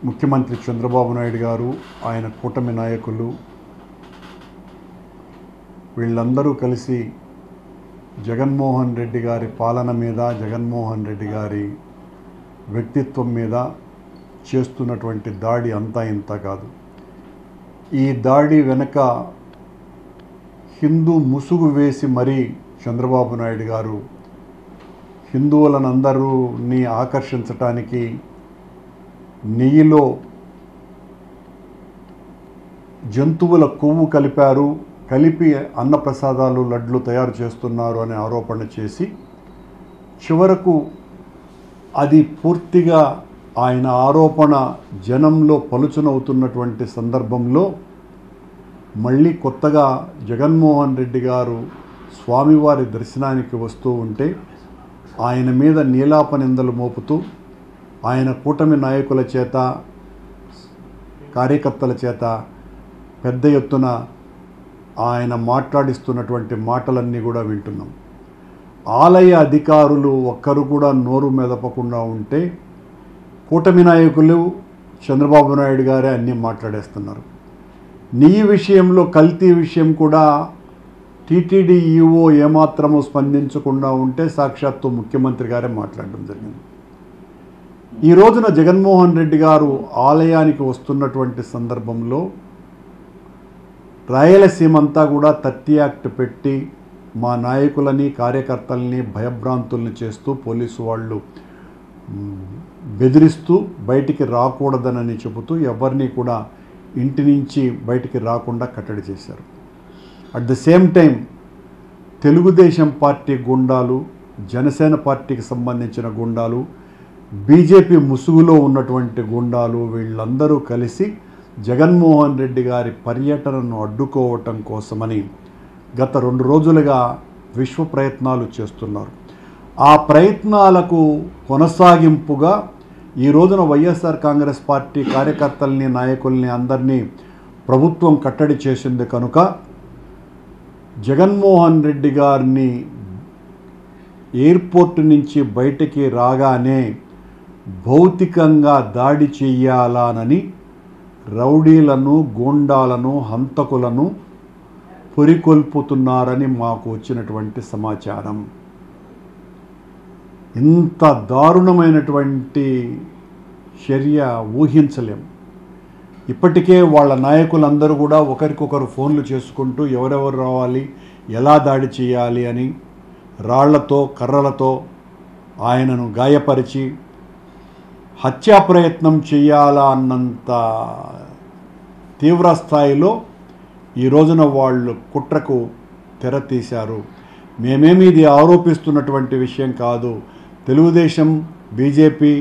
ముఖ్యమంత్రి చంద్రబాబు నాయుడు గారు, ఆయన కూటమి నాయకులు వీళ్ళందరూ కలిసి జగన్మోహన్ రెడ్డి గారి పాలన మీద, జగన్మోహన్ రెడ్డి గారి వ్యక్తిత్వం మీద చేస్తున్నటువంటి దాడి అంతా ఇంత కాదు. ఈ దాడి వెనక హిందూ ముసుగు వేసి మరీ చంద్రబాబు నాయుడు గారు హిందువులనందరూని ఆకర్షించటానికి నెయ్యిలో జంతువుల కొవ్వు కలిపి అన్నప్రసాదాలు, లడ్లు తయారు చేస్తున్నారు అనే ఆరోపణ చేసి చివరకు అది పూర్తిగా ఆయన ఆరోపణ జనంలో పలుచునవుతున్నటువంటి సందర్భంలో మళ్ళీ కొత్తగా జగన్మోహన్ రెడ్డి గారు స్వామివారి దర్శనానికి వస్తూ ఉంటే ఆయన మీద నీలాప నిందలు మోపుతూ ఆయన కూటమి నాయకుల చేత, కార్యకర్తల చేత పెద్ద ఎత్తున ఆయన మాట్లాడిస్తున్నటువంటి మాటలన్నీ కూడా వింటున్నాం. ఆలయ అధికారులు ఒక్కరు కూడా నోరు మెదపకుండా ఉంటే కూటమి నాయకులు చంద్రబాబు నాయుడు గారే అన్నీ మాట్లాడేస్తున్నారు. నీ విషయంలో, కల్తీ విషయం కూడా టీటీడీ ఈఓ ఏమాత్రము స్పందించకుండా ఉంటే సాక్షాత్తు ముఖ్యమంత్రి గారే మాట్లాడడం జరిగింది. ఈ రోజున జగన్మోహన్ రెడ్డి గారు ఆలయానికి వస్తున్నటువంటి సందర్భంలో రాయలసీమ అంతా కూడా 30 యాక్ట్ పెట్టి మా నాయకులని, కార్యకర్తల్ని భయభ్రాంతుల్ని చేస్తూ పోలీసు వాళ్ళు బెదిరిస్తూ బయటికి రాకూడదనని చెబుతూ ఎవరిని కూడా ఇంటి నుంచి బయటికి రాకుండా కట్టడి చేశారు. At the same time Telugu Desam party గుండాలు, జనసేన పార్టీకి సంబంధించిన గుండాలు, బీజేపీ ముసుగులో ఉన్నటువంటి గుండాలు వీళ్ళందరూ కలిసి జగన్మోహన్ రెడ్డి గారి పర్యటనను అడ్డుకోవటం కోసమని గత 2 రోజులుగా విశ్వ ప్రయత్నాలు చేస్తున్నారు. ఆ ప్రయత్నాలకు కొనసాగింపుగా ఈ రోజున వైఎస్ఆర్ కాంగ్రెస్ పార్టీ కార్యకర్తల్ని, నాయకుల్ని అందరినీ ప్రభుత్వం కట్టడి చేసింది కనుక జగన్మోహన్ రెడ్డి గారిని ఎయిర్పోర్ట్ నుంచి బయటికి రాగానే భౌతికంగా దాడి చెయ్యాలనని రౌడీలను, గూండాలను, హంతకులను పురికొల్పుతున్నారని మాకు వచ్చినటువంటి సమాచారం. ఇంత దారుణమైనటువంటి చర్య ఊహించలేం. ఇప్పటికే వాళ్ళ నాయకులందరూ కూడా ఒకరికొకరు ఫోన్లు చేసుకుంటూ ఎవరెవరు రావాలి, ఎలా దాడి చేయాలి అని రాళ్లతో, కర్రలతో ఆయనను గాయపరిచి హత్యా ప్రయత్నం చేయాలా అన్నంత తీవ్ర స్థాయిలో ఈ రోజున వాళ్ళు కుట్రకు తెర తీశారు. మేమేమి ఇది ఆరోపిస్తున్నటువంటి విషయం కాదు. తెలుగుదేశం, బీజేపీ,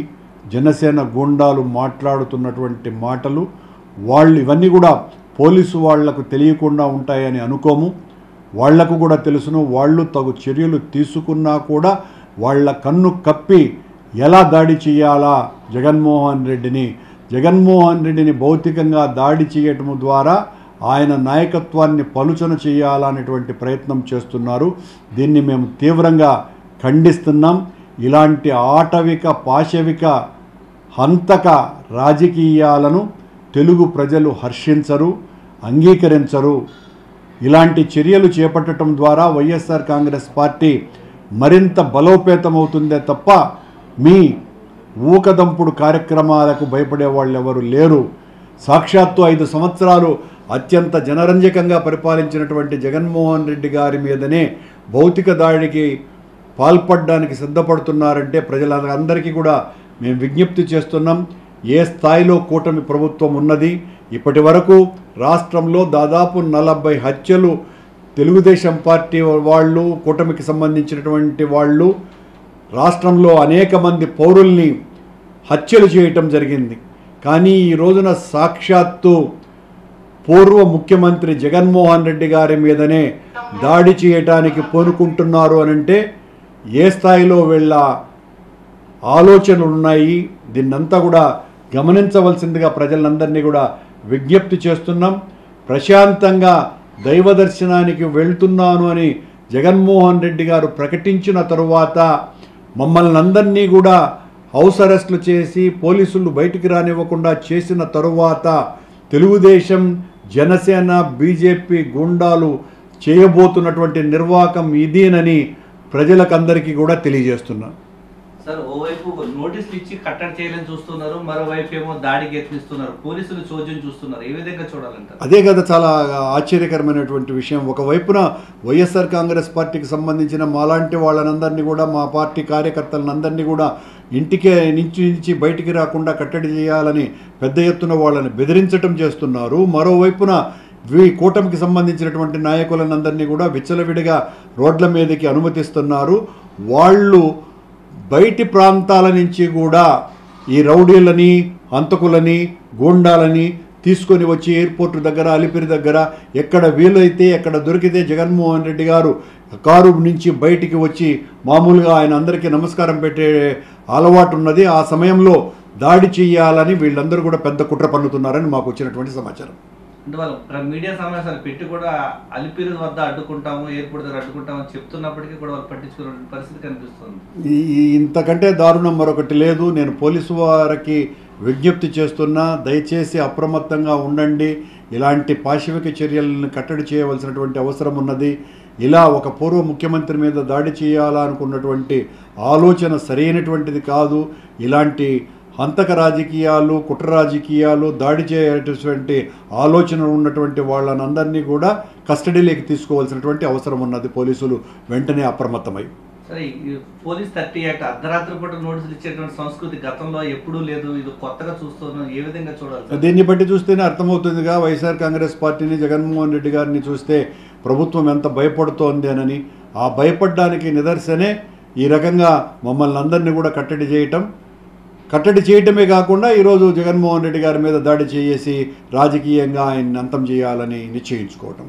జనసేన గుండాలు మాట్లాడుతున్నటువంటి మాటలు వాళ్ళు ఇవన్నీ కూడా పోలీసు వాళ్లకు తెలియకుండా ఉంటాయని అనుకోము. వాళ్లకు కూడా తెలుసును. వాళ్ళు తగు చర్యలు తీసుకున్నా కూడా వాళ్ళ కన్ను కప్పి ఎలా దాడి చేయాలా జగన్మోహన్ రెడ్డిని భౌతికంగా దాడి చేయటం ద్వారా ఆయన నాయకత్వాన్ని పలుచన చేయాలనేటువంటి ప్రయత్నం చేస్తున్నారు. దీన్ని మేము తీవ్రంగా ఖండిస్తున్నాం. ఇలాంటి ఆటవిక, పాశవిక, హంతక రాజకీయాలను తెలుగు ప్రజలు హర్షించరు, అంగీకరించరు. ఇలాంటి చర్యలు చేపట్టడం ద్వారా వైఎస్ఆర్ కాంగ్రెస్ పార్టీ మరింత బలోపేతమవుతుందే తప్ప మీ ఊకదంపుడు కార్యక్రమాలకు భయపడే వాళ్ళు ఎవరు లేరు. సాక్షాత్తు 5 సంవత్సరాలు అత్యంత జనరంజకంగా పరిపాలించినటువంటి జగన్మోహన్ రెడ్డి గారి మీదనే భౌతిక దాడికి పాల్పడడానికి సిద్ధపడుతున్నారంటే ప్రజలందరికీ కూడా మేము విజ్ఞప్తి చేస్తున్నాం. ఏ స్థాయిలో కూటమి ప్రభుత్వం ఉన్నది. ఇప్పటి వరకు రాష్ట్రంలో దాదాపు 40 హత్యలు తెలుగుదేశం పార్టీ వాళ్ళు, కూటమికి సంబంధించినటువంటి వాళ్ళు రాష్ట్రంలో అనేక మంది పౌరుల్ని హత్యలు చేయటం జరిగింది. కానీ ఈ రోజున సాక్షాత్తు పూర్వ ముఖ్యమంత్రి జగన్మోహన్ రెడ్డి గారి మీదనే దాడి చేయటానికి పూనుకుంటున్నారు అనంటే ఏ స్థాయిలో వీళ్ళ ఆలోచనలు ఉన్నాయి. దీన్నంతా కూడా గమనించవలసిందిగా ప్రజలందరినీ కూడా విజ్ఞప్తి చేస్తున్నాం. ప్రశాంతంగా దైవ దర్శనానికి వెళ్తున్నాను అని జగన్మోహన్ రెడ్డి గారు ప్రకటించిన తరువాత మమ్మల్ని అందరినీ కూడా హౌస్ అరెస్టులు చేసి పోలీసులు బయటికి రానివ్వకుండా చేసిన తరువాత తెలుగుదేశం, జనసేన, బీజేపీ గుండాలు చేయబోతున్నటువంటి నిర్వాకం ఇదేనని ప్రజలకందరికీ కూడా తెలియజేస్తున్నా. సార్, ఓవైపు నోటీసులు ఇచ్చి కట్టడి చేయాలని చూస్తున్నారు, మరోవైపు ఏమో దాడికి యత్నిస్తున్నారు, పోలీసులు చోద్యం చూస్తున్నారు. ఏ విధంగా చూడాలంటారు? అదే కదా చాలా ఆశ్చర్యకరమైనటువంటి విషయం. ఒకవైపున వైఎస్ఆర్ కాంగ్రెస్ పార్టీకి సంబంధించిన మాలాంటి వాళ్ళనందరినీ కూడా, మా పార్టీ కార్యకర్తలందరినీ కూడా నుంచి బయటికి రాకుండా కట్టడి చేయాలని పెద్ద ఎత్తున వాళ్ళని బెదిరించటం చేస్తున్నారు. మరోవైపున కూటమికి సంబంధించినటువంటి నాయకులందరినీ కూడా విచ్చలవిడిగా రోడ్ల మీదకి అనుమతిస్తున్నారు. వాళ్ళు బయటి ప్రాంతాల నుంచి కూడా ఈ రౌడీలని, హంతకులని, గూండాలని తీసుకొని వచ్చి ఎయిర్పోర్ట్ దగ్గర, అలిపిరి దగ్గర ఎక్కడ వీలైతే ఎక్కడ దొరికితే జగన్మోహన్ రెడ్డి గారు కారు నుంచి బయటికి వచ్చి మామూలుగా ఆయన అందరికీ నమస్కారం పెట్టే అలవాటు ఉన్నది. ఆ సమయంలో దాడి చేయాలని వీళ్ళందరూ కూడా పెద్ద కుట్ర పన్నుతున్నారని మాకు వచ్చినటువంటి సమాచారం. అంటే వాళ్ళు మీడియా సమావేశాలు పెట్టి కూడా అలిపిరి వద్ద అడ్డుకుంటాము, ఎయిర్పోర్ట్ దగ్గర అడ్డుకుంటాము అని చెప్తున్నప్పటికీ కూడా వాళ్ళు పట్టించుకునే పరిస్థితి కనిపిస్తుంది. ఇంతకంటే దారుణం మరొకటి లేదు. నేను పోలీసు వారికి విజ్ఞప్తి చేస్తున్నా, దయచేసి అప్రమత్తంగా ఉండండి. ఇలాంటి పాశవిక చర్యలను కట్టడి చేయవలసినటువంటి అవసరం ఉన్నది. ఇలా ఒక పూర్వ ముఖ్యమంత్రి మీద దాడి చేయాలనుకున్నటువంటి ఆలోచన సరైనటువంటిది కాదు. ఇలాంటి హంతక రాజకీయాలు, కుట్ర రాజకీయాలు, దాడి చేయటువంటి ఆలోచన ఉన్నటువంటి వాళ్ళనందరినీ కూడా కస్టడీలోకి తీసుకోవాల్సినటువంటి అవసరం ఉన్నది. పోలీసులు వెంటనే అప్రమత్తమై. సరే, పోలీస్ 30 యాక్ట్ అర్ధరాత్రి పూట నోటీసులు ఇచ్చేటువంటి సంస్కృతి గతంలో ఎప్పుడూ లేదు, ఇది కొత్తగా చూస్తున్నాం. ఏ విధంగా చూడాలి? దీన్ని బట్టి చూస్తేనే అర్థమవుతుందిగా, వైఎస్ఆర్ కాంగ్రెస్ పార్టీని, జగన్మోహన్ రెడ్డి గారిని చూస్తే ప్రభుత్వం ఎంత భయపడుతోంది అని. ఆ భయపడడానికి నిదర్శనే ఈ రకంగా మమ్మల్ని అందరినీ కూడా కట్టడి చేయటమే కాకుండా ఈరోజు జగన్మోహన్ రెడ్డి గారి మీద దాడి చేసి రాజకీయంగా ఆయన్ని అంతం చేయాలని నిశ్చయించుకోవటం.